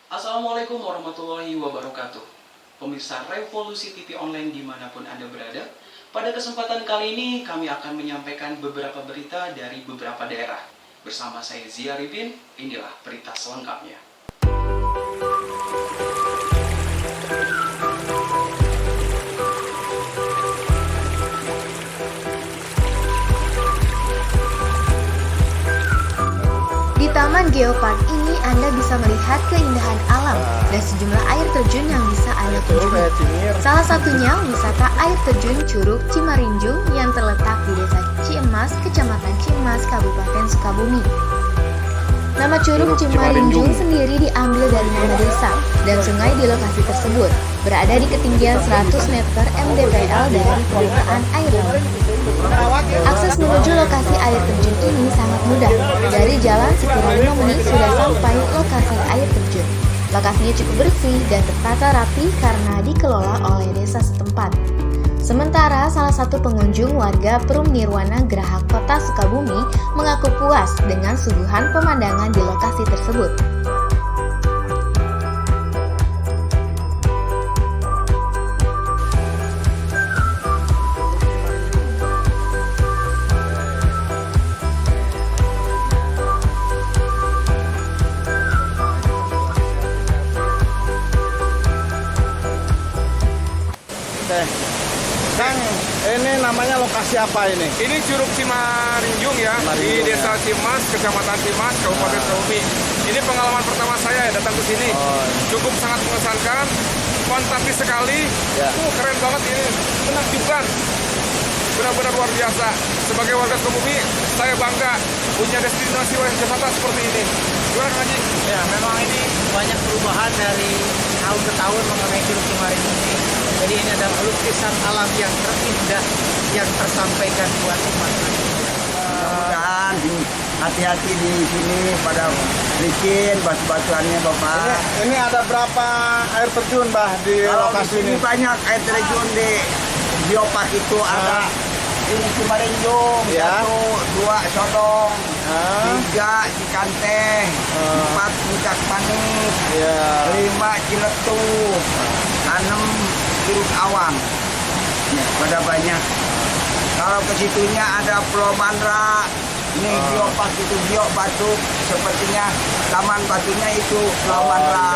Assalamualaikum warahmatullahi wabarakatuh. Pemirsa Revolusi TV Online dimanapun Anda berada, pada kesempatan kali ini kami akan menyampaikan beberapa berita dari beberapa daerah. Bersama saya Zia Ripin, inilah berita selengkapnya. Di Taman Geopark ini Anda bisa melihat keindahan alam dan sejumlah air terjun yang bisa Anda kunjungi. Salah satunya wisata air terjun Curug Cimarinjung yang terletak di Desa Ciemas, Kecamatan Cimas, Kabupaten Sukabumi. Nama Curug Cimarinjung sendiri diambil dari nama desa dan sungai di lokasi tersebut berada di ketinggian 100 meter mdpl dari permukaan air laut. Akses menuju lokasi air terjun ini sangat mudah. Dari jalan sekira 5 menit sudah sampai lokasi air terjun. Lokasinya cukup bersih dan tertata rapi karena dikelola oleh desa setempat. Sementara salah satu pengunjung warga Perum Nirwana Geraha Kota Sukabumi mengaku puas dengan suguhan pemandangan di lokasi tersebut. Kang, ini namanya lokasi apa ini? Ini Curug Cimarinjung ya, di Desa Cimas, Kecamatan Cimas, Kabupaten Sukabumi. Ini pengalaman pertama saya datang ke sini. Cukup sangat mengesankan, fantastis sekali. Keren banget ini, menakjubkan. Benar-benar luar biasa. Sebagai warga Sukabumi, saya bangga punya destinasi wisata seperti ini. Gimana Kang Haji? Ya, memang ini banyak perubahan dari tahun ke tahun mengenai Curug Cimarinjung ini. Jadi ini adalah lukisan alam yang terindah yang tersampaikan buat umat. Mudah-mudahan hati-hati di sini pada licin batu-batuannya Bapak. Ini ada berapa air terjun Bah di Kalau lokasi di sini ini? banyak air terjun di Geopark itu ada ini Cimarinjung, Ya. 1, 2 Sodong, 3 Cikanteh, 4 Puncak Manis, Ya. 5 Ciletuh, 6 Curug Awang. Ya, pada banyak. Kalau ke situnya ada Pulau Mandra. Ini Geopark itu Geo Batu, sepertinya taman batunya itu Pulau Mandra.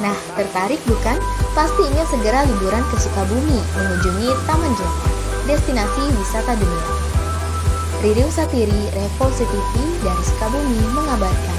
Nah, tertarik bukan? Pasti ingin segera liburan ke Sukabumi mengunjungi Taman Geopark, destinasi wisata dunia. Riri Usatiri, Revolusi TV dari Sukabumi mengabarkan.